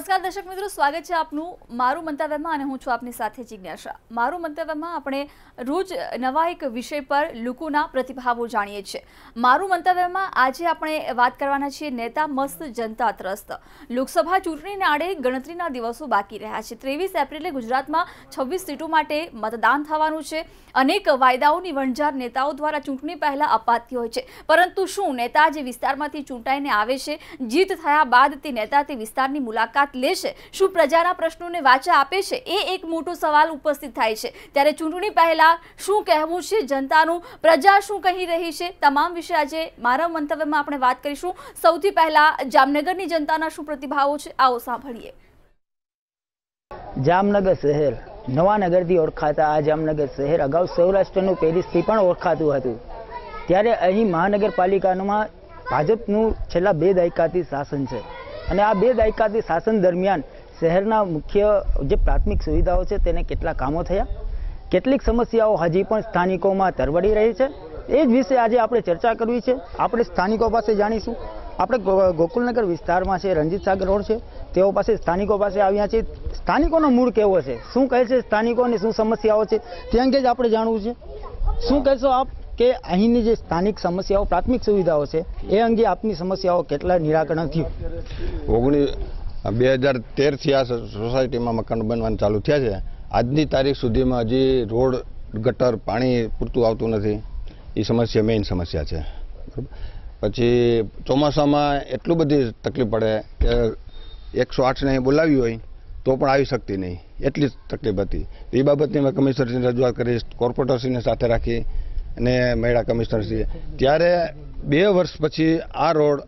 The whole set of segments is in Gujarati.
નમસ્કાર દર્શક મિત્રો, સ્વાગત છે આપનું મારું મંતવ્યમાં અને હું છું આપની સાથે જિજ્ઞાસા। મારું મંતવ્યમાં આપણે રોજ નવા એક વિષય પર લોકોના પ્રતિભાવો જાણીએ છીએ। મારું મંતવ્યમાં આજે આપણે વાત કરવાના છીએ નેતા મસ્ત જનતા ત્રસ્ત। લોકસભા ચૂંટણીને આડે ગણતરીના દિવસો બાકી રહ્યા છે। 23 એપ્રિલે ગુજરાતમાં 26 સીટો માટે મતદાન થવાનું છે। અનેક વાયદાઓની વણઝાર નેતાઓ દ્વારા ચૂંટણી પહેલા અપાતી હોય છે, પરંતુ શું નેતા જે વિસ્તારમાંથી ચૂંટાઈને આવે છે, જીત થયા બાદ તે નેતા તે વિસ્તારની મુલાકાત લેશે? શું પ્રજાના પ્રશ્નોને વાચા આપે છે? એ એક મોટો સવાલ ઉપસ્થિત થાય છે। ત્યારે ચૂંટણી પહેલા શું કહેવું છે જનતાનું, પ્રજા શું કહી રહી છે, તમામ વિશે આજે મારા મંતવ્યમાં આપણે વાત કરીશું। સૌથી પહેલા જામનગરની જનતાના શું પ્રતિભાવો છે, આવો સાંભળીએ। જામનગર શહેર નવા નગરથી ઓળખાતા આ જામનગર શહેર અગાઉ સૌરાષ્ટ્રનું પેરિસથી પણ ઓળખાતું હતું। ત્યારે અહીં મહાનગરપાલિકામાં ભાજપનું છેલ્લા 2 દાયકાથી શાસન છે અને આ 2 દાયકાથી શાસન દરમિયાન શહેરના મુખ્ય જે પ્રાથમિક સુવિધાઓ છે તેને કેટલા કામો થયા, કેટલીક સમસ્યાઓ હજી પણ સ્થાનિકોમાં તરવડી રહી છે, એ જ વિશે આજે આપણે ચર્ચા કરવી છે। આપણે સ્થાનિકો પાસે જાણીશું। આપણે ગોકુલનગર વિસ્તારમાં છે, રણજીત સાગર રોડ છે, તેઓ પાસે સ્થાનિકો પાસે આવ્યા છે। સ્થાનિકોનો મૂળ કેવો છે, શું કહે છે સ્થાનિકોની શું સમસ્યાઓ છે, તે અંગે જ આપણે જાણવું છે। શું કહેશો આપ કે અહીંની જે સ્થાનિક સમસ્યાઓ, પ્રાથમિક સુવિધાઓ છે, એ અંગે આપની સમસ્યાઓ કેટલા નિરાકરણ થયું? 2013થી આ સોસાયટીમાં મકાન બનવાનું ચાલુ થયા છે। આજની તારીખ સુધીમાં હજી રોડ, ગટર, પાણી પૂરતું આવતું નથી। એ સમસ્યા મેઇન સમસ્યા છે। પછી ચોમાસામાં એટલું બધી તકલીફ પડે કે 108ને બોલાવી હોય તો પણ આવી શકતી નહીં, એટલી તકલીફ હતી। એ બાબતની મેં કમિશનરશ્રીને રજૂઆત કરી, કોર્પોરેટરશ્રીને સાથે રાખી અને મળ્યા કમિશનરશ્રીએ। ત્યારે 2 વર્ષ પછી આ રોડ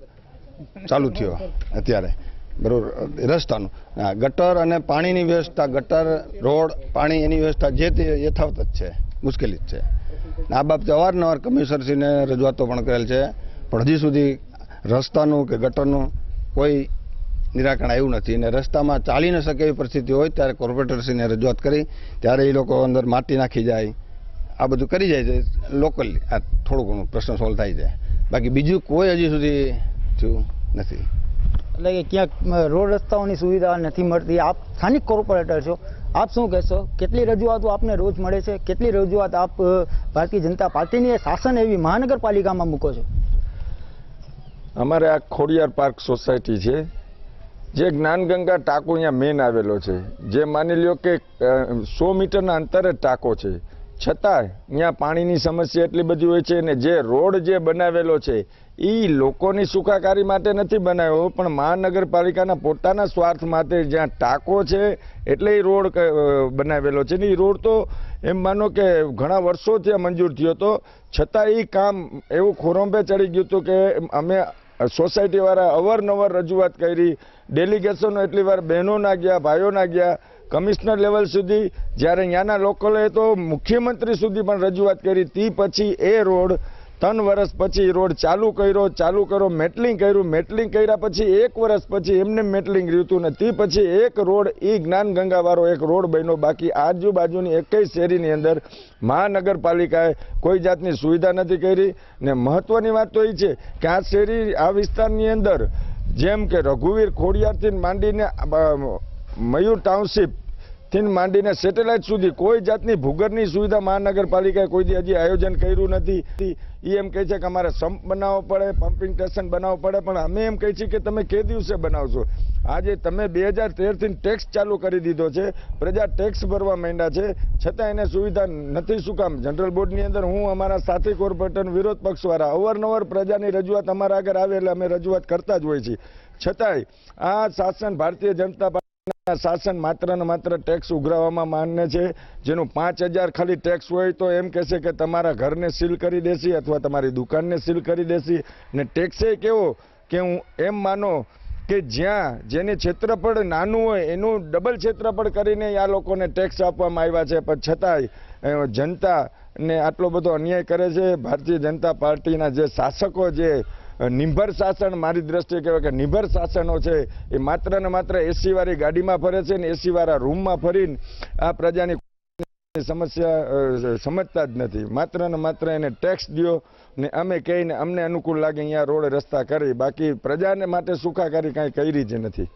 ચાલુ થયો। અત્યારે બરાબર રસ્તાનું ગટર અને પાણીની વ્યવસ્થા, ગટર, રોડ, પાણી એની વ્યવસ્થા જે તે યથાવત જ છે, મુશ્કેલી જ છે। આ બાબતે અવારનવાર કમિશનરશ્રીને રજૂઆતો પણ કરેલ છે, પણ હજી સુધી રસ્તાનું કે ગટરનું કોઈ નિરાકરણ આવ્યું નથી। અને રસ્તામાં ચાલી ન શકે એવી પરિસ્થિતિ હોય ત્યારે કોર્પોરેટરશ્રીને રજૂઆત કરી ત્યારે એ લોકો અંદર માટી નાખી જાય, આ બધું કરી જાય છે લોકલી। આ થોડું ઘણું પ્રશ્ન સોલ્વ થાય છે, બાકી બીજું કોઈ હજી સુધી થયું નથી। એટલે કે ક્યાંક રોડ રસ્તાઓની સુવિધા નથી મળતી। આપ સ્થાનિક કોર્પોરેટર છો, આપ શું કહેશો? કેટલી રજૂઆતો આપને રોજ મળે છે? કેટલી રજૂઆત આપ ભારતીય જનતા પાર્ટીની શાસન એવી મહાનગરપાલિકામાં મૂકો છો? અમારે આ ખોડિયાર પાર્ક સોસાયટી છે, જે જ્ઞાનગંગા ટાંકો અહીંયા મેન આવેલો છે, જે માની લ્યો કે 100 મીટરના અંતરે ટાંકો છે, છતાં અહીંયા પાણીની સમસ્યા એટલી બધી હોય છે। અને જે રોડ જે બનાવેલો છે એ લોકોની સુખાકારી માટે નથી બનાવ્યો, પણ મહાનગરપાલિકાના પોતાના સ્વાર્થ માટે જ્યાં ટાંકો છે એટલે એ રોડ બનાવેલો છે। ને એ રોડ તો એમ માનો કે ઘણા વર્ષોથી મંજૂર થયો હતો, છતાં એ કામ એવું ખોરંભે ચડી ગયું હતું કે અમે સોસાયટીવાળા અવારનવાર રજૂઆત કરી, ડેલિગેશનો એટલી વાર બહેનોના ગયા, ભાઈઓના ગયા, કમિશનર લેવલ સુધી, જ્યારે ત્યાંના લોકોએ તો મુખ્યમંત્રી સુધી પણ રજૂઆત કરી। તે પછી એ રોડ 3 વર્ષ પછી રોડ ચાલુ કર્યો, મેટલિંગ કર્યું, મેટલિંગ કર્યા પછી 1 વર્ષ પછી એમને મેટલિંગ રહ્યું હતું ને તે પછી એક રોડ એ જ્ઞાનગંગાવાળો એક રોડ બન્યો। બાકી આજુબાજુની 21 શેરીની અંદર મહાનગરપાલિકાએ કોઈ જાતની સુવિધા નથી કરી। ને મહત્વની વાત તો એ છે કે આ શેરી, આ વિસ્તારની અંદર જેમ કે રઘુવીર ખોડિયારથી માંડીને મયુર ટાઉનશીપ થી માંડીને સેટેલાઇટ સુધી કોઈ જાતની ભૂગર્ભની સુવિધા મહાનગરપાલિકાએ કોઈ હજી આયોજન કર્યું નથી। એ એમ કહે છે કે અમારે સંપ બનાવવો પડે, પમ્પિંગ સ્ટેશન બનાવવું પડે, પણ અમે એમ કહીએ છીએ કે તમે કે દિવસે બનાવશો? આજે તમે 2013થી ટેક્સ ચાલુ કરી દીધો છે, પ્રજા ટેક્સ ભરવા માંડ્યા છે, છતાં એને સુવિધા નથી। શું કામ? જનરલ બોર્ડની અંદર હું, અમારા સાથી કોર્પોરેટર, વિરોધ પક્ષવાળા અવારનવાર પ્રજાની રજૂઆત અમારા આગળ આવે એટલે અમે રજૂઆત કરતા જ હોઈએ છીએ, છતાંય આ શાસન, ભારતીય જનતા પાર્ટી શાસન માત્ર ને માત્ર ટેક્સ ઉઘરાવવામાં માને છે। જેનું 5000 ખાલી ટેક્સ હોય તો એમ કહેશે કે તમારા ઘરને સીલ કરી દેશી અથવા તમારી દુકાનને સીલ કરી દેશી। ને ટેક્સે કેવો કે હું એમ માનો કે જ્યાં જેને ક્ષેત્રફળ નાનું હોય એનું ડબલ ક્ષેત્રફળ કરીને આ લોકોને ટેક્સ આપવામાં આવ્યા છે, પણ છતાંય જનતાને આટલો બધો અન્યાય કરે છે। ભારતીય જનતા પાર્ટીના જે શાસકો, જે નિર્ભર શાસન, મારી દ્રષ્ટિએ કહેવાય કે નિર્ભર શાસનો છે, એ માત્ર ને માત્ર એસી વાળી ગાડીમાં ફરે છે ને એસી વાળા રૂમમાં ફરીને આ પ્રજાની સમસ્યા સમજતા જ નથી। માત્ર ને માત્ર એને ટેક્સ દો ને અમે કહીને અમને અનુકૂળ લાગે અહીંયા રોડ રસ્તા કરી, બાકી પ્રજાને માટે સુખાકારી કાંઈ કરી જ નથી।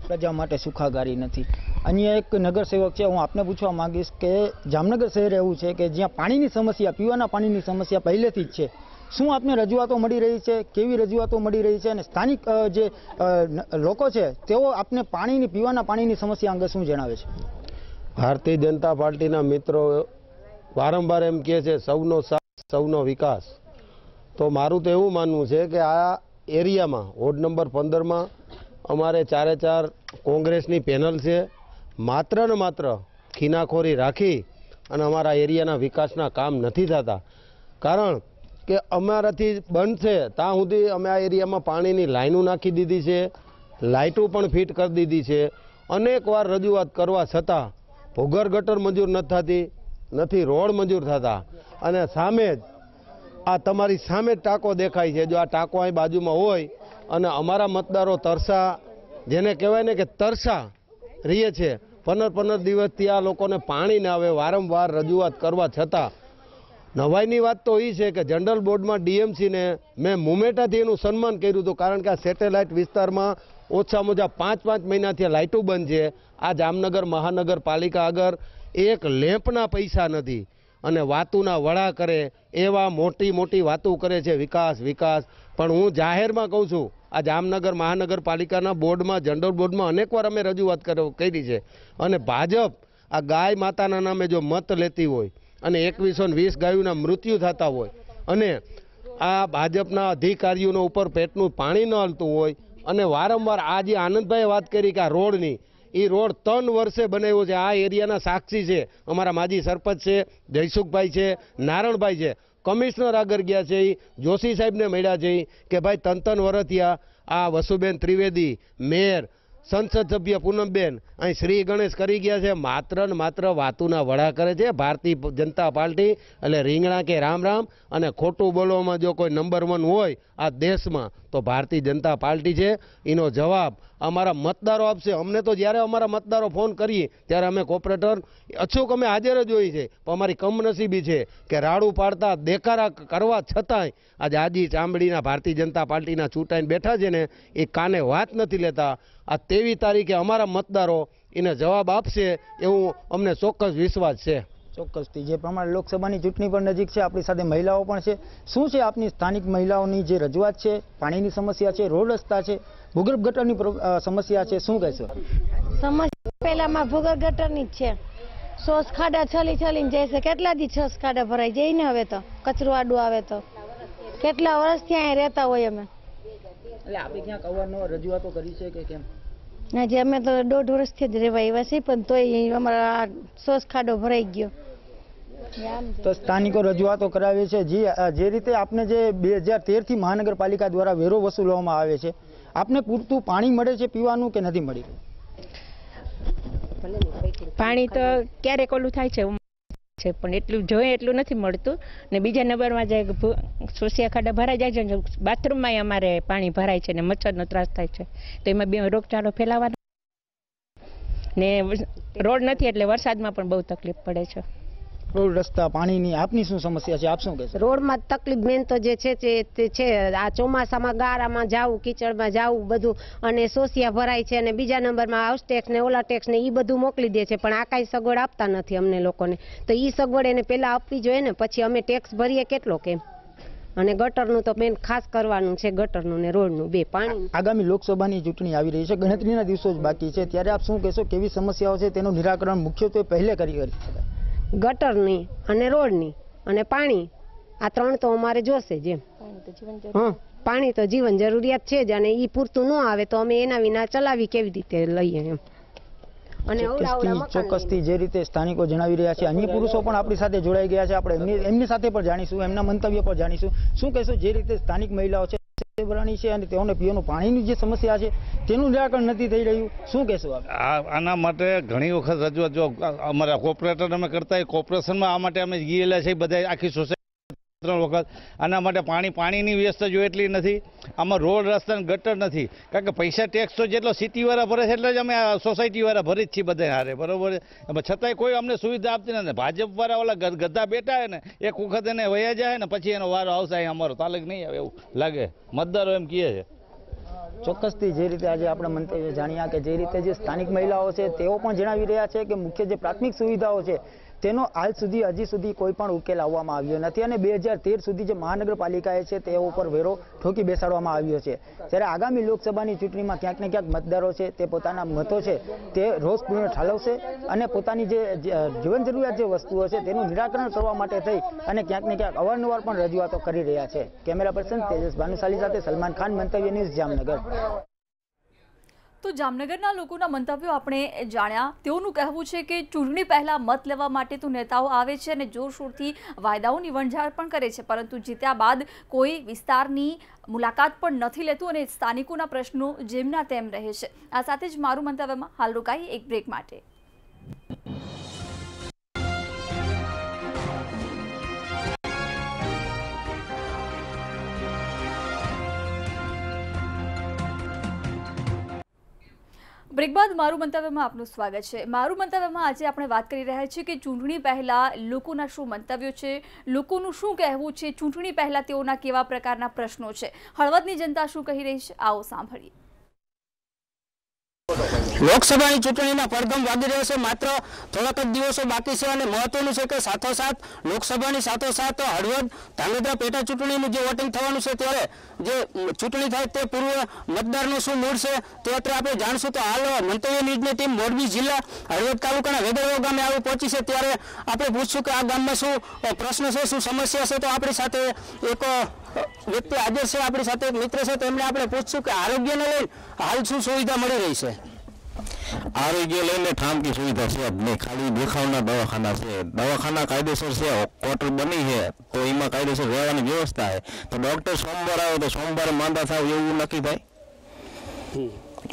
પ્રજા માટે સુખાકારી નથી. અન્ય એક નગરસેવક છે, હું આપને પૂછવા માંગીશ કે જામનગર શહેર એવું છે કે જ્યાં પાણીની સમસ્યા, પીવાના પાણીની સમસ્યા પહેલેથી જ છે. શું આપને રજૂઆતો મળી રહી છે? કેવી રજૂઆતો મળી રહી છે? અને સ્થાનિક જે લોકો છે તેઓ આપને પીવાના પાણીની સમસ્યા અંગે શું જણાવે છે? ભારતીય જનતા પાર્ટીના મિત્રો વારંવાર એમ કહે છે સૌનો સાથ સૌનો વિકાસ. તો મારું તો એવું માનવું છે કે આ એરિયામાં વોર્ડ નંબર 15માં અમારે 4 કોંગ્રેસની પેનલ છે. માત્ર ને માત્ર ખીનાખોરી રાખી અને અમારા એરિયાના વિકાસના કામ નથી થતા. કારણ કે અમારાથી બંધ છે ત્યાં સુધી અમે આ એરિયામાં પાણીની લાઈનો નાખી દીધી છે, લાઇટો પણ ફિટ કરી દીધી છે. અનેક વાર રજૂઆત કરવા છતાં ભૂગર ગટર મંજૂર નથી થતી, નથી રોડ મંજૂર થતા. અને સામે જ આ તમારી સામે જ ટાંકો દેખાય છે. જો આ ટાંકો અહીં બાજુમાં હોય અને અમારા મતદારો તરસા, જેને કહેવાય ને કે તરસા રહીએ છે, 15 દિવસથી આ લોકોને પાણી ના આવે. વારંવાર રજૂઆત કરવા છતાં નવાઈની વાત તો એ છે કે જનરલ બોર્ડમાં ડીએમસીને મેં મુમેટાથી એનું સન્માન કર્યું હતું. કારણ કે આ સેટેલાઇટ વિસ્તારમાં ઓછામાં ઓછા 5 મહિનાથી લાઇટો બંધ છે. આ જામનગર મહાનગરપાલિકા આગળ એક લેમ્પના પૈસા નથી અને વાતુના વડા કરે એવા મોટી વાતો કરે છે વિકાસ. પણ હું જાહેરમાં કહું છું, આ જામનગર મહાનગરપાલિકાના બોર્ડમાં, જનરલ બોર્ડમાં અનેકવાર અમે રજૂઆત કરી છે. અને ભાજપ આ ગાય માતાના નામે જો મત લેતી હોય અને 2120 ગાયોના મૃત્યુ થતા હોય અને આ ભાજપના અધિકારીઓનો ઉપર પેટનું પાણી ન હલતું હોય અને વારંવાર આ જે આનંદભાઈએ વાત કરી કે આ રોડની, એ રોડ 3 વર્ષે બનાવ્યો છે. આ એરિયાના સાક્ષી છે અમારા માજી સરપંચ છે, જયસુખભાઈ છે, નારણભાઈ છે. કમિશનર આગળ ગયા છે, જોશી સાહેબને મળ્યા છે કે ભાઈ 3 વર્ષ થયા આ વસુબેન ત્રિવેદી, મેયર, સંસદ સભ્ય પૂનમબેન અહીં શ્રી ગણેશ કરી ગયા છે. માત્ર ને માત્ર વાતુના વડા કરે છે ભારતીય જનતા પાર્ટી. એટલે રીંગણા કે રામ અને ખોટું બોલવામાં જો કોઈ નંબર 1 હોય આ દેશમાં તો ભારતીય જનતા પાર્ટી છે. એનો જવાબ અમારા મતદારો આપશે. અમને તો જ્યારે અમારા મતદારો ફોન કરીએ ત્યારે અમે કોર્પોરેટર અચૂક અમે હાજર જ હોય છે. પણ અમારી કમનસીબી છે કે રાડું પાડતા દેખાડા કરવા છતાંય આજે આજી ચામડીના ભારતીય જનતા પાર્ટીના ચૂંટાઈને બેઠા છે ને એ કાને વાત નથી લેતા. આ 23 તારીખે અમારા મતદારો એને જવાબ આપશે એવું અમને ચોક્કસ વિશ્વાસ છે. ચોક્કસથી જે પ્રમાણે લોકસભાની ચૂંટણી પણ નજીક છે, આપણી સાથે મહિલાઓ પણ છે. શું છે આપની સ્થાનિક મહિલાઓની જે રજૂઆત છે? પાણીની સમસ્યા છે, રોડ રસ્તા છે, ભૂગર્ભ ગટરની સમસ્યા છે, શું કહેશો? સમસ્યા પહેલામાં ભૂગર્ભ ગટરની જ છે. સોસ ખાડા છલીને જાય છે. કેટલા દી છસ ખાડા ભરાઈ જાય ને. હવે તો કચરો આડું આવે તો કેટલા વર્ષથી અહીંયા રહેતા હોય અમે. એટલે આપણે ક્યાંક અવારનવાર રજૂઆતો કરી છે કે કેમ? ના, જે અમે તો 1.5 વર્ષથી જ રહેવા આવ્યા છીએ, પણ તોય અમારા સોસ ખાડો ભરાઈ ગયો. તો સ્થાનિકો રજૂઆતો કરાવે છે. જે રીતે આપને જે 2013 થી મહાનગરપાલિકા દ્વારા વેરો વસૂલવામાં આવે છે, આપને પૂરતું પાણી મળે છે પીવાનું કે નથી મળી? પાણી તો ક્યારેક ઓલું થાય છે પણ એટલું જોઈએ એટલું નથી મળતું. ને બીજા નંબરમાં જે સોસિયા ખાડા ભરાઈ જાય છે, બાથરૂમમાં અમારે પાણી ભરાય છે ને મચ્છરનો ત્રાસ થાય છે. તો એમાં રોગચાળો ફેલાવાનો ને રોડ નથી એટલે વરસાદમાં પણ બહુ તકલીફ પડે છે. રોડ રસ્તા પાણીની આપની શું સમસ્યા છે, આપ શું કહેશો? રોડમાં તકલીફ મેન તો જે છે તે છે આ ચોમાસામાં ગારામાં જાવું, કીચડમાં જાવું બધું, અને સોસિયા ભરાય છે. અને બીજા નંબરમાં હાઉસ ટેક્સ ને ઓલા ટેક્સ ને એ બધું મોકલી દે છે, પણ આ કાંઈ સગવડ આપતા નથી અમને લોકોને. તો એ સગવડ એને પહેલાં આપવી જોઈએ ને, પછી અમે ટેક્સ ભરીએ કેટલો કેમ. અને ગટરનું તો મેન ખાસ કરવાનું છે, ગટરનું ને રોડનું બે. પાણી આગામી લોકસભાની ચૂંટણી આવી રહી છે, ગણતરીના દિવસો જ બાકી છે, ત્યારે આપ શું કહેશો? કેવી સમસ્યાઓ છે તેનું નિરાકરણ મુખ્યત્વે પહેલે કરી શકાય? ગટરની અને રોડની અને પાણી, આ 3 તો અમારે જોશે જ. પાણી તો જીવન જરૂરિયાત છે જ, અને એ પૂરતું ન આવે તો અમે એના વિના ચલાવી કેવી રીતે લઈએ એમ. અને ચોક્કસથી જે રીતે સ્થાનિકો જણાવી રહ્યા છે, અન્ય પુરુષો પણ આપણી સાથે જોડાઈ ગયા છે. આપણે એમની સાથે પણ જાણીશું, એમના મંતવ્ય પણ જાણીશું. શું કહેશો? જે રીતે સ્થાનિક મહિલાઓ છે છે અને તેઓને પીવાનું પાણીની જે સમસ્યા છે તેનું નિરાકરણ નથી થઈ રહ્યું, શું કહેશો? આના માટે ઘણી વખત રજૂઆત જો અમારા કોર્પોરેટર અમે કરતા હોય, કોર્પોરેશનમાં આ માટે અમે ગયેલા છે બધા આખી સોસાયટી 3 વખત. આના માટે પાણીની વ્યવસ્થા જો એટલી નથી. આમાં રોડ રસ્તા ગટર નથી, કારણ કે પૈસા ટેક્સ તો જેટલો સિટીવાળા ભરે છે એટલે જ અમે સોસાયટીવાળા ભરી જ છીએ બધા હારે, બરોબર. છતાંય કોઈ અમને સુવિધા આપતી નથી. ભાજપવાળા ઓલા ગધા બેઠા હોય ને, એક વખત એને વયા જાય ને પછી એનો વારો આવશે, અહીં અમારો તાલુક નહીં આવે એવું લાગે, મતદારો એમ કહે છે. ચોક્કસથી જે રીતે આજે આપણે મંતવ્ય જાણ્યા કે જે રીતે જે સ્થાનિક મહિલાઓ છે તેઓ પણ જણાવી રહ્યા છે કે મુખ્ય જે પ્રાથમિક સુવિધાઓ છે તેનો હાલ સુધી હજી સુધી કોઈ પણ ઉકેલ આવવામાં આવ્યો નથી અને 2013 સુધી જે મહાનગરપાલિકાએ છે તેઓ ઉપર વેરો ઠોકી બેસાડવામાં આવ્યો છે। જ્યારે આગામી લોકસભાની ચૂંટણીમાં ક્યાંક ને ક્યાંક મતદારો છે તે પોતાના મતો છે તે રોષપૂર્ણ ઠાલવશે અને પોતાની જે જીવન જરૂરિયાત જે વસ્તુઓ છે તેનું નિરાકરણ કરવા માટે થઈ અને ક્યાંક ને ક્યાંક અવારનવાર પણ રજૂઆતો કરી રહ્યા છે। કેમેરા પર્સન તેજસ ભાનુશાલી સાથે સલમાન ખાન, મંતવ્ય ન્યૂઝ, જામનગર। તો જામનગરના લોકોના મંતવ્યો આપણે જાણ્યા। તેઓનું કહેવું છે કે ચૂંટણી પહેલા મત લેવા માટે તો નેતાઓ આવે છે અને જોરશોરથી વાયદાઓની વણઝાર પણ કરે છે, પરંતુ જીત્યા બાદ કોઈ વિસ્તારની મુલાકાત પણ નથી લેતું અને સ્થાનિકોના પ્રશ્નો જેમના તેમ રહે છે। આ સાથે જ મારું મંતવ્યમાં હાલ રોકાઈ એક બ્રેક માટે। બ્રેક બાદ મારું મંતવ્યમાં આપનું સ્વાગત છે। મારું મંતવ્યમાં આજે આપણે વાત કરી રહ્યા છીએ કે ચૂંટણી પહેલા લોકોના શું મંતવ્યો છે, લોકોનું શું કહેવું છે, ચૂંટણી પહેલા તેઓના કેવા પ્રકારના પ્રશ્નો છે, હળવદની જનતા શું કહી રહી છે, આવો સાંભળીએ। લોકસભાની ચૂંટણીના પડઘમ વાગી રહ્યો છે। માત્ર થોડાક જ દિવસો બાકી છે અને મહત્વનું છે કે સાથોસાથ લોકસભાની સાથોસાથ હળવદ ધાંગધ્રા પેટા ચૂંટણીનું જે વોટિંગ થવાનું છે ત્યારે જે ચૂંટણી થાય તે પૂર્વ મતદારનું શું મૂળ છે તે અત્યારે આપણે જાણશું। તો હાલ મંતવ્ય ન્યૂઝની ટીમ મોરબી જિલ્લા હળવદ તાલુકાના વેદરવા ગામે આવી પહોંચી છે, ત્યારે આપણે પૂછશું કે આ ગામમાં શું પ્રશ્ન છે, શું સમસ્યા છે। તો આપણી સાથે એક વ્યક્તિ હાજર છે, આપણી સાથે એક મિત્ર છે, તેમને આપણે પૂછશું કે આરોગ્યને લઈને હાલ શું સુવિધા મળી રહી છે। આરોગ્ય લઈને ઠામકી સુવિધા છે જ નહીં, ખાલી દેખાવના દવાખાના છે। દવાખાના કાયદેસર છે, ક્વાર્ટર બની છે તો એમાં કાયદેસર રહેવાની વ્યવસ્થા છે। તો ડૉક્ટર સોમવાર આવે તો સોમવારે માંદા થાવ એવું નક્કી થાય,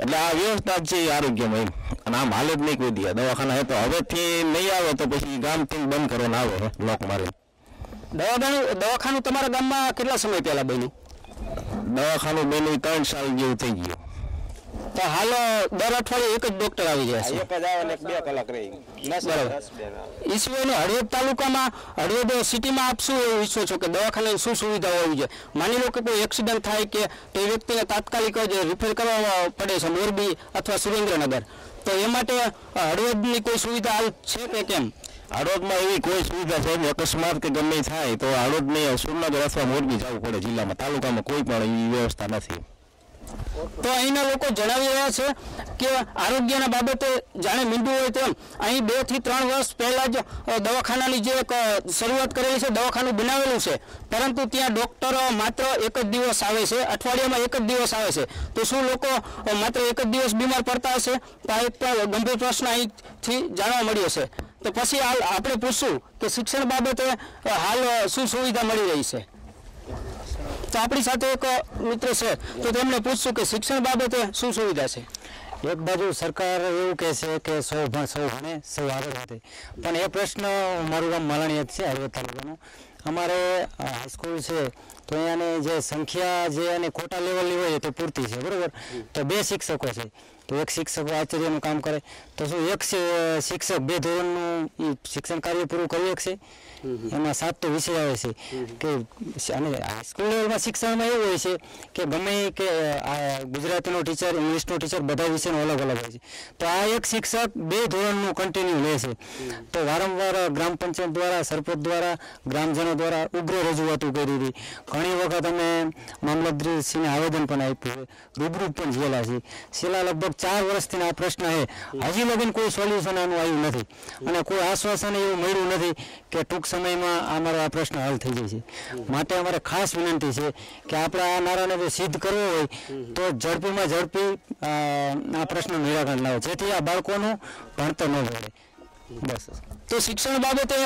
એટલે આ વ્યવસ્થા જ છે આરોગ્યમાં। અને આમ હાલે જ નહીં કોઈ દે દવાખાના હે તો હવેથી નહીં આવે તો પછી ગામથી બંધ કરવાના આવે લોક મારી। દવાખાનું તમારા ગામમાં કેટલા સમય પહેલા બન્યું? દવાખાનું બન્યું 3 સાલ જેવું થઈ ગયું। તો હાલ દર અઠવાડિયે એક જ ડોક્ટર આવી જાય છે, એક જ આવે ને 2 કલાક રહી। ઈસવીને હળવદ તાલુકામાં હળવદ સિટીમાં આપ શું એવું ઈચ્છો છો કે દવાખાને શું સુવિધાઓ હોવી જોઈએ? માની લો કે કોઈ એક્સિડન્ટ થાય કે તે વ્યક્તિને તાત્કાલિક જ રિફર કરવા પડે છે મોરબી અથવા સુરેન્દ્રનગર, તો એ માટે હળવદની કોઈ સુવિધા હાલ છે કે કેમ? હળવદમાં એવી કોઈ સુવિધા છે અકસ્માત કે ગમે થાય તો હળવદને સુરેન્દ્રનગર અથવા મોરબી જવું પડે જિલ્લામાં, તાલુકામાં કોઈ પણ એવી વ્યવસ્થા નથી। તો અહીંના લોકો જણાવી રહ્યા છે કે આરોગ્યના બાબતે જાણે મીંડું હોય તેમ અહીં 2 થી 3 વર્ષ પહેલા જ દવાખાનાની જે શરૂઆત કરેલી છે, દવાખાનું બનાવેલું છે, પરંતુ ત્યાં ડોક્ટરો માત્ર એક જ દિવસ આવે છે, અઠવાડિયામાં એક જ દિવસ આવે છે। તો શું લોકો માત્ર એક જ દિવસ બીમાર પડતા હશે? તો આ એક ગંભીર પ્રશ્ન અહીંથી જાણવા મળ્યો છે। તો પછી હાલ આપણે પૂછશું કે શિક્ષણ બાબતે હાલ શું સુવિધા મળી રહી છે। તો આપણી સાથે એક મિત્ર છે, તો તેમને પૂછશું કે શિક્ષણ બાબતે શું સુવિધા છે। એક બાજુ સરકાર એવું કહે છે કે સૌ ભણે સૌ આગળ વધે, પણ એ પ્રશ્ન મારું ગામ માલણીય છે હળવદ તાલુકાનું, અમારે હાઈસ્કૂલ છે તો અહીંયાની જે સંખ્યા જે અને કોટા લેવલની હોય તો પૂરતી છે, બરાબર। તો 2 શિક્ષકો છે, તો એક શિક્ષક આચાર્યનું કામ કરે, તો શું એક શિક્ષક 2 ધોરણનું શિક્ષણ કાર્ય પૂરું કરી શકશે? એમાં 7 તો વિષય આવે છે કે અને હાઈસ્કૂલ લેવલમાં શિક્ષણમાં એવું હોય છે કે ગમે કે ગુજરાતીનો ટીચર, ઇંગ્લિશનો ટીચર બધા વિષયનો અલગ અલગ હોય છે। તો આ એક શિક્ષક 2 ધોરણનું કન્ટિન્યુ લે છે, તો વારંવાર ગ્રામ પંચાયત દ્વારા, સરપંચ દ્વારા, ગ્રામજનો દ્વારા ઉગ્ર રજૂઆતો કરી હતી, ઘણી વખત અમે મામલતદારશ્રીને આવેદન પણ આપ્યું છે, રૂબરૂ પણ જેલા છે। છેલ્લા લગભગ 4 વર્ષથી આ પ્રશ્ન છે, હજી લગીને કોઈ સોલ્યુશન આનું આવ્યું નથી અને કોઈ આશ્વાસન એવું મળ્યું નથી કે ટૂંક સમયમાં અમારો આ પ્રશ્ન હલ થઈ જશે। માટે અમારે ખાસ વિનંતી છે કે આપણે આ નારાને જો સિદ્ધ કરવો હોય તો ઝડપીમાં ઝડપી આ પ્રશ્નનું નિરાકરણ લાવે, જેથી આ બાળકોનું ભણતર ન બગડે, બસ। તો શિક્ષણ બાબતે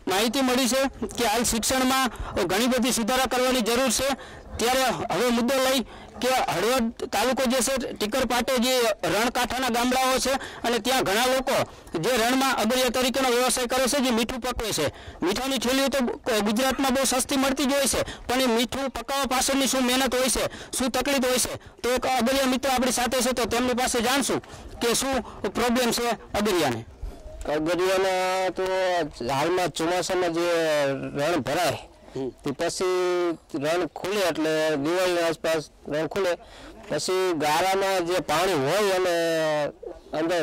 માહિતી મળી છે કે હાલ શિક્ષણમાં ઘણી બધી સુધારા કરવાની જરૂર છે, ત્યારે હવે મુદ્દો લઈ કે હળવદ તાલુકો જે છે ટીકર પાટે જે રણકાંઠાના ગામડાઓ છે અને ત્યાં ઘણા લોકો જે રણમાં અગરિયા તરીકેનો વ્યવસાય કરે છે, જે મીઠું પકવે છે। મીઠાની થેલીઓ તો ગુજરાતમાં બહુ સસ્તી મળતી જ હોય છે, પણ એ મીઠું પકાવવા પાછળની શું મહેનત હોય છે, શું તકલીફ હોય છે, તો એક અગરિયા મિત્ર આપણી સાથે છે, તો તેમની પાસે જાણશું કે શું પ્રોબ્લેમ છે અગરિયાને। અગરિયાના તો હાલમાં ચોમાસામાં જે રણ ભરાય પછી રણ ખુલે એટલે દિવાળીની આસપાસ રણ ખુલે પછી ગારામાં જે પાણી હોય અને અંદર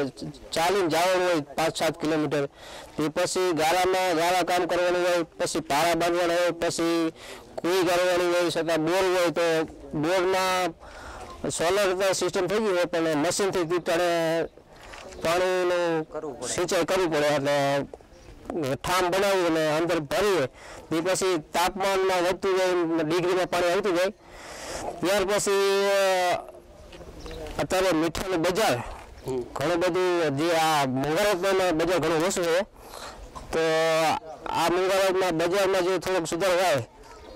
ચાલીને જવાનું હોય 5-7 કિલોમીટર, તે પછી ગારા કામ કરવાનું હોય, પછી પાળા બાંધવાના હોય, પછી કુઈ કરવાની હોય, છતાં બોર હોય તો બોરમાં સોલર સિસ્ટમ થઈ ગઈ હોય પણ મશીનથી તણે પાણીનું સિંચાઈ કરવી પડે. એટલે ઠામ બનાવી અને અંદર ભરીએ તે પછી તાપમાનમાં વધતું જાય, ડિગ્રીમાં પાણી આવતું જાય. ત્યાર પછી અત્યારે મીઠાનું બજાર ઘણું બધું, જે આ મુંગારાતમાં બજાર ઘણું ઓછું છે, તો આ મુંગારાતમાં બજારમાં જો થોડોક સુધારો થાય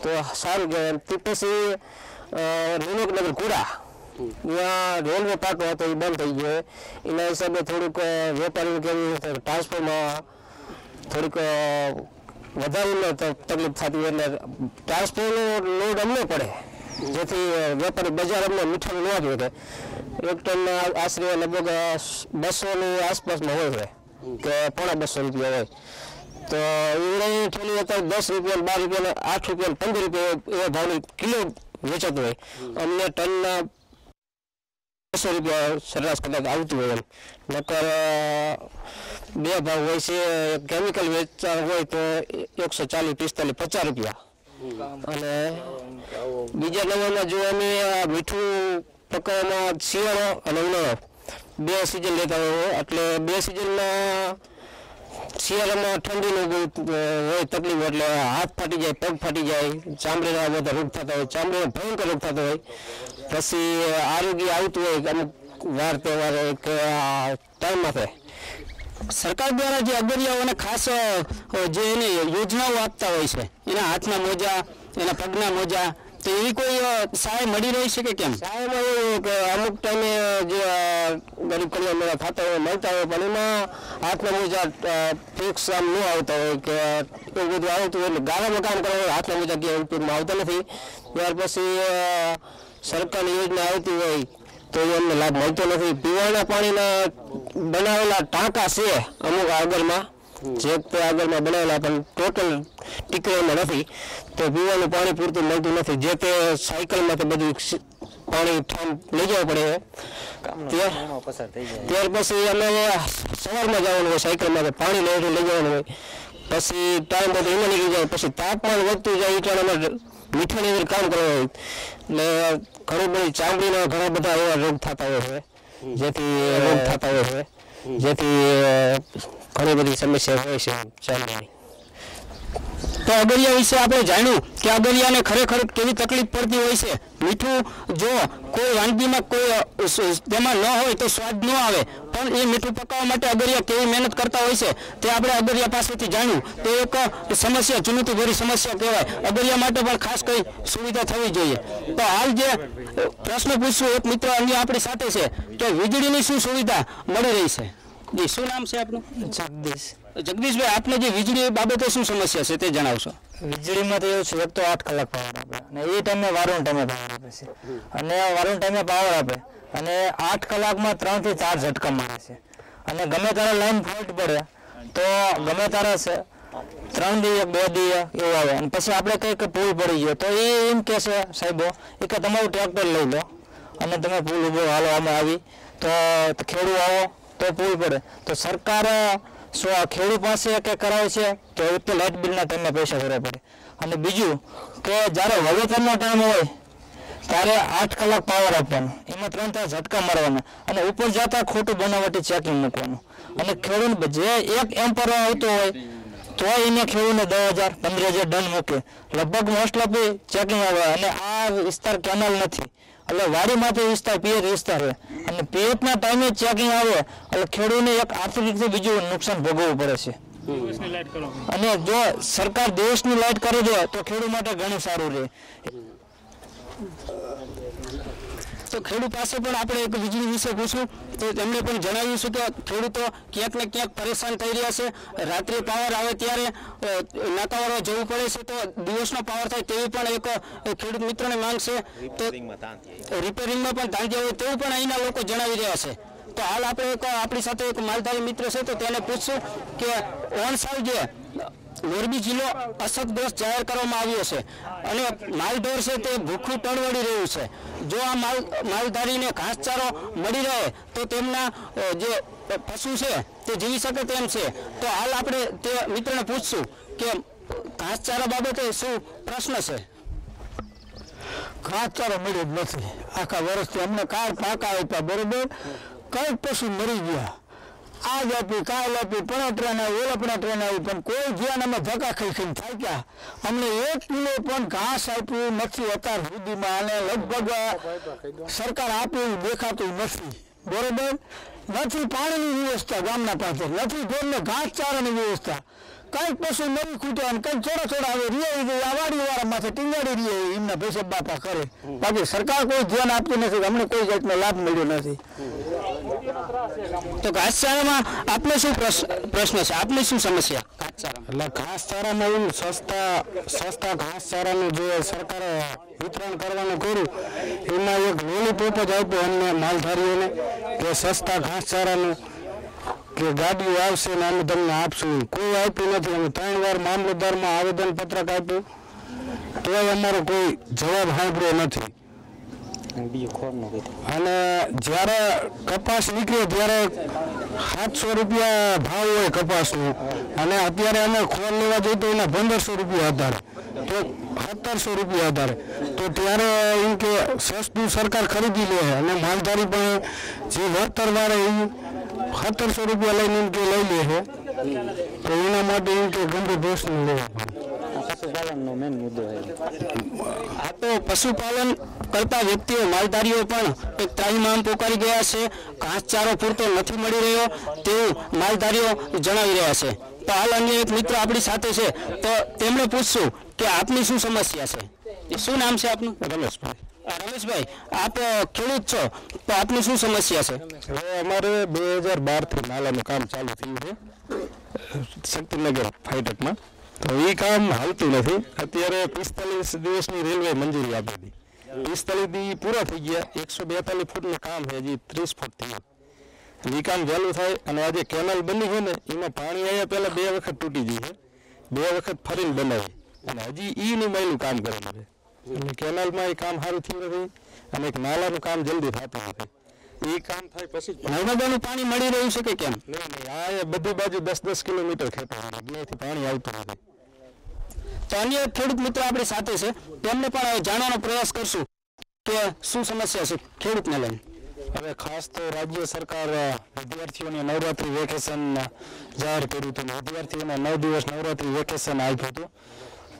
તો સારું કહેવાય. તે પછી રેણુકનગર કુડા ત્યાં રેલવે પાટો હતો એ બંધ થઈ ગયો, એના હિસાબે થોડુંક વેપારીઓ કેવી ટ્રાન્સફરમાં થોડીક વધારે તકલીફ થતી, એટલે ટ્રાન્સપોર્ટનો લોડ અમને પડે, જેથી વેપારી બજાર અમને મીઠાનું ન આપી શકે. 1 ટન આશરે લગભગ 200ની આસપાસમાં હોય છે કે પોણા 200 રૂપિયા હોય. તો ઈવડાની થેલી અત્યારે 10 રૂપિયા, 12 રૂપિયા, 8 રૂપિયા, 15 રૂપિયા એવા ભાવની કિલો વેચાતું હોય. અમને ટનના 200 રૂપિયા સરેરાશ કદાચ આવતું હોય. એમ નકર બે ભાવ હોય છે, કેમિકલ વેચાણ હોય તો 140, 45, 50 રૂપિયા. અને બીજા નંબરમાં જો અમે મીઠું પકવવામાં શિયાળો અને ઉનાળો 2 સિઝન લેતા હોય, એટલે 2 સિઝનમાં શિયાળામાં ઠંડીનું હોય તકલીફ, એટલે હાથ ફાટી જાય, પગ ફાટી જાય, ચામડીના બધા રોગ થતા હોય, ચામડીનો ભયંકર રોગ થતો હોય. પછી આરોગ્ય આવતું હોય અમુક વાર તહેવાર કે ટાઈમ માટે સરકાર દ્વારા જે અગરિયાઓને ખાસ જે એની યોજનાઓ આપતા હોય છે, એના હાથના મોજા, એના પગના મોજા, તો એવી કોઈ સહાય મળી રહી છે કે કેમ? સહાયમાં એવું કે અમુક ટાઈમે જે ગરીબ કલ્યાણ મેળા થતા હોય મળતા હોય, પણ એમાં હાથના મોજા ફિક્સ આમ ન આવતા હોય કે એવું બધું આવતું હોય. એટલે ગાળામાં કામ કરવા હોય હાથના મોજા ક્યાં ઉપયોગમાં આવતા નથી. ત્યાર પછી સરકારની યોજના આવતી હોય તો એમને લાભ મળતો નથી. પીવાના પાણીના બનાવેલા ટાંકા છે અમુક આગળમાં, જે તે આગળમાં બનાવેલા પણ ટોટલ ટીકવામાં નથી, તો પીવાનું પાણી પૂરતું મળતું નથી. જે તે સાયકલમાં તો બધું પાણી લઈ જવું પડે. ત્યાર પછી અમે સવારમાં જવાનું હોય સાયકલમાં, પાણી લઈ જવાનું હોય, પછી ટાઈમ બધું એમાં નીકળી જાય. પછી તાપમાન વધતું જાય એ કારણે મીઠાની અંદર કામ કરવા હોય, એટલે ઘણી બધી ચામડીના ઘણા બધા એવા રોગ થતા હોય છે, જેથી ઘણી બધી સમસ્યા હોય છે ચામડીની. તો અગરિયા વિશે આપણે જાણ્યું કે અગરિયાને ખરેખર કેવી તકલીફ પડતી હોય છે. મીઠું જો કોઈ વાનગીમાં કોઈ તેમાં ન હોય તો સ્વાદ ન આવે, પણ એ મીઠું પકાવવા માટે અગરિયા કેવી મહેનત કરતા હોય છે તે આપણે અગરિયા પાસેથી જાણ્યું. તો એક સમસ્યા, ચુનૌતીભરી સમસ્યા કહેવાય. અગરિયા માટે પણ ખાસ કઈ સુવિધા થવી જોઈએ. તો હાલ જે પ્રશ્ન પૂછશું એક મિત્ર અહીંયા આપણી સાથે છે કે વીજળીની શું સુવિધા મળી રહી છે? જી, શું નામ છે આપનું? જગદીશભાઈ, આપને જે વીજળી બાબતે શું સમસ્યા છે તે જણાવશો? વીજળીમાં તો એવું છે, એક તો 8 કલાક પાવર આપે અને એ ટાઈમે વારંવાર ટાઈમે પાવર આપે છે, અને વારંવાર ટાઈમે પાવર આપે અને 8 કલાકમાં 3 થી 4 ઝટકા મારે છે. અને ગમે ત્યારે લાઈન ફોલ્ટ પડે તો ગમે ત્યારે 3 દી 2 દી એવું આવે. અને પછી આપણે કંઈક પુલ પડી ગયો તો એ એમ કહે છે સાહેબો કે તમારું ટ્રેક્ટર લઈ લો અને તમે પુલ ઉભો હાલો અમે આવી, તો ખેડૂત આવો તો પુલ પડે. તો સરકાર ખેડૂત પાસે કે કરાવે છે કે એક તો લાઇટ બિલના ટાઈમે પૈસા ભરવા પડે, અને બીજું કે જ્યારે વાવેતરનો ટાઈમ હોય ત્યારે 8 કલાક પાવર આપવાનો, એમાં 3-4 ઝટકા મારવાના, અને ઉપર જતા ખોટું બનાવટી ચેકિંગ મૂકવાનું. અને ખેડૂત જે 1 એમ્પર આવતો હોય તો એને ખેડૂતને 10,000 15,000 દંડ મૂકે. લગભગ મોસ્ટ ઓફ ચેકિંગ આવે. અને આ વિસ્તાર કેનાલ નથી, એટલે વાડીમાંથી વિસ્તાર પિયત વિસ્તાર છે, અને પિયતના ટાઈમે ચેકિંગ આવે એટલે ખેડૂતને એક આર્થિક રીતે બીજું નુકસાન ભોગવવું પડે છે. અને જો સરકાર દેશની લાઇટ કરી દે તો ખેડૂત માટે ઘણું સારું રહે. તો ખેડૂત પાસે પણ આપણે એક વીજળી વિશે પૂછ્યું તો તેમણે પણ જણાવ્યું છે કે ખેડૂતો ક્યાંક ને ક્યાંક પરેશાન થઈ રહ્યા છે. રાત્રે પાવર આવે ત્યારે નાકાવાળો જવું પડે છે, તો દિવસનો પાવર થાય તેવી પણ એક ખેડૂત મિત્રોને માંગ છે. તો રિપેરિંગમાં પણ ધાંધ્યા હોય તેવું પણ અહીંના લોકો જણાવી રહ્યા છે. તો હાલ આપણે આપણી સાથે એક માલધારી મિત્ર છે તો તેને પૂછશું કે ઓન સાલ જે મોરબી જિલ્લો અછતગ્રસ્ત જાહેર કરવામાં આવ્યો છે અને માલઢોર છે તે ભૂખું ટળવળી રહ્યું છે. જો આ માલધારીને ઘાસચારો મળી રહે તો તેમના જે પશુ છે તે જીવી શકે તેમ છે. તો હાલ આપણે તે મિત્રને પૂછશું કે ઘાસચારા બાબતે શું પ્રશ્ન છે. ઘાસચારો મળ્યો જ નથી. આખા વર્ષથી અમને કાળ પાકા આપ્યા, બરોબર, કઈ પશુ મરી ગયા. આજ આપી, કાલ આપી, પણ ટ્રેન આવી, ઓલા ટ્રેન આવી, પણ કોઈ જ્યાં અમે ધક્કા ખાઈ થાય ગયા. અમને 1 કિલો પણ ઘાસ આપ્યું નથી અત્યાર સુધીમાં, અને લગભગ સરકાર આપે એવું દેખાતું નથી, બરોબર. નથી પાણીની વ્યવસ્થા ગામના પાસે, નથી ઢોરને ઘાસચારાની વ્યવસ્થા. કઈક પશુ મરી ખૂટે અને કઈક થોડા આવે રિયાઈ ગઈ, આ વાડી વાળા માથે ટીંગાડી રિયાઈ, એમના પૈસા બાપા કરે. બાકી સરકાર કોઈ ધ્યાન આપતી નથી, અમને કોઈ જાતનો લાભ મળ્યો નથી. તો ઘાસચારામાં આપને શું પ્રશ્ન છે, આપની શું સમસ્યા? એટલે ઘાસચારામાં એવું સસ્તા ઘાસચારાનું જે સરકારે વિતરણ કરવાનું કર્યું, એમાં એક લોલીપોપ જ આપ્યો અમને માલધારીઓને કે સસ્તા ઘાસચારાનું કે ગાડીઓ આવશે ને અમે તમને આપશું. કોઈ આપ્યું નથી. અમે 3 વાર મામલતદારમાં આવેદનપત્રક આપ્યું તોય અમારો કોઈ જવાબ સાંભળ્યો નથી. અને જ્યારે કપાસ નીકળ્યો ત્યારે 700 રૂપિયા ભાવ હોય કપાસનો, અને અત્યારે અમે ખોળ લેવા જઈએ તો એના 1500 રૂપિયા હતા, તો 1700 રૂપિયા હતા. તો ત્યારે એમ કે સસ્તું સરકાર ખરીદી લે અને માલધારી પણ જે વળતર વાળે એ 1700 રૂપિયા લઈને એમ કે લઈ લે છે. તો એના માટે એમ કે ગંભીર પ્રશ્ન લેવા પશુપાલનનો મેન મુદ્દો છે. આ તો પશુપાલન કરતા વ્યક્તિઓ માલધારીઓ પણ એક ત્રાહિમામ પોકારી ગયા છે. ઘાસચારો પૂરતો નથી મળી રહ્યો તેવું માલધારીઓ જણાવી રહ્યા છે. તો હાલ અન્ય એક મિત્ર આપણી સાથે છે, તો તેમણે પૂછશું કે આપની શું સમસ્યા છે. શું નામ છે આપનું? રમેશભાઈ. રમેશભાઈ, આપ ખેડૂત છો, તો આપની શું સમસ્યા છે? હવે અમારે 2012 થી નાલાનું કામ ચાલુ થયું છે શક્તિનગર ફાઈટકમાં. તો એ કામ હાલતું નથી. અત્યારે 45 દિવસની રેલવે મંજૂરી આપી હતી. 45 દી પૂરા થઈ ગયા. 142 ફૂટનું કામ છે, હજી 30 ફૂટ થયું. એ કામ ચાલુ થાય અને આજે કેનાલ બની છે ને એમાં પાણી આવ્યા પહેલાં 2 વખત તૂટી ગઈ છે, 2 વખત ફરીને બનાવી અને હજી ઈની માયલું કામ કરેલું છે. અને કેનાલમાં એ કામ સારું થયું નથી અને એક નાલાનું કામ જલ્દી થતું નથી. એ કામ થાય પછી નર્મદાનું પાણી મળી રહ્યું છે કે કેમ? નહીં, આ બધી બાજુ 10-10 કિલોમીટર ખેતર અહીંયાથી પાણી આવતું નથી. તો અન્ય ખેડૂત મિત્ર આપણી સાથે છે, તેમને પણ જાણવાનો પ્રયાસ કરશું કે શું સમસ્યા છે ખેડૂતને લઈને. હવે ખાસ તો રાજ્ય સરકાર વિદ્યાર્થીઓને નવરાત્રી વેકેશન જાહેર કર્યું હતું. વિદ્યાર્થીઓને 9 દિવસ નવરાત્રી વેકેશન આપ્યું હતું.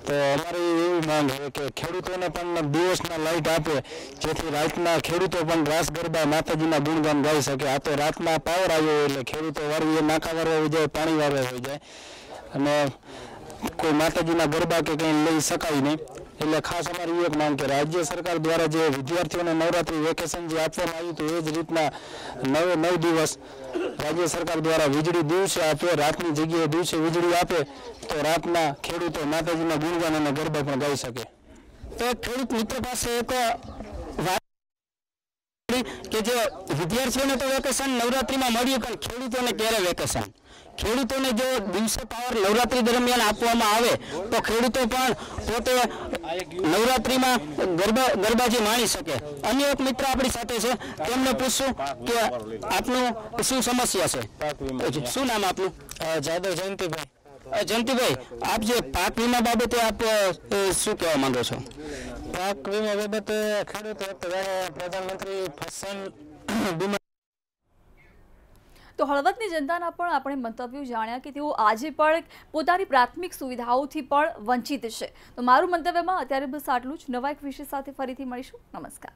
તો અમારી એવી માંગ છે કે ખેડૂતોને પણ દિવસના લાઇટ આપે, જેથી રાતના ખેડૂતો પણ રાસ ગરબા માતાજીના ગુણગાન ગાઈ શકે. આ તો રાતના પાવર આવ્યો હોય એટલે ખેડૂતો વારવી નાકા વારવા હોય જાય, પાણી વારવા હોય જાય અને કોઈ માતાજીના ગરબા કે કંઈ લઈ શકાય નહીં. એટલે ખાસ અમારી એક માંગ કે રાજ્ય સરકાર દ્વારા જે વિદ્યાર્થીઓને નવરાત્રી વેકેશન જે આપવામાં આવ્યું હતું એ જ રીતના 9 દિવસ રાજ્ય સરકાર દ્વારા વીજળી દિવસે આપે, રાતની જગ્યાએ દિવસે વીજળી આપે તો રાતના ખેડૂતો માતાજીના ગુણગાન અને ગરબા પણ ગાઈ શકે. તો ખેડૂત મિત્ર પાસે એક વાત કે જે વિદ્યાર્થીઓને તો વેકેશન નવરાત્રીમાં મળ્યું, પણ ખેડૂતોને ક્યારે વેકેશન? ખેડૂતોને જો દિવસે પાવર નવરાત્રી દરમિયાન આપવામાં આવે તો ખેડૂતો પણ પોતે નવરાત્રીમાં ગરબાજી માણી શકે. અન્ય એક મિત્ર આપણી સાથે છે, તેમને પૂછશું કે આપનું શું સમસ્યા છે. શું નામ આપનું? જાદવ જયંતિભાઈ. જયંતિભાઈ, આપ જે પાક વીમા બાબતે આપ શું કહેવા માંગો છો? પાક વીમા બાબતે ખેડૂતો પ્રધાનમંત્રી ફસલ વીમા. તો હળવદની જનતાના પણ આપણે મંતવ્યો જાણ્યા કે તેઓ આજે પણ પોતાની પ્રાથમિક સુવિધાઓથી પણ વંચિત છે. તો મારું મંતવ્યમાં અત્યારે બસ આટલું જ. નવા એક વિષય સાથે ફરીથી મળીશું. નમસ્કાર.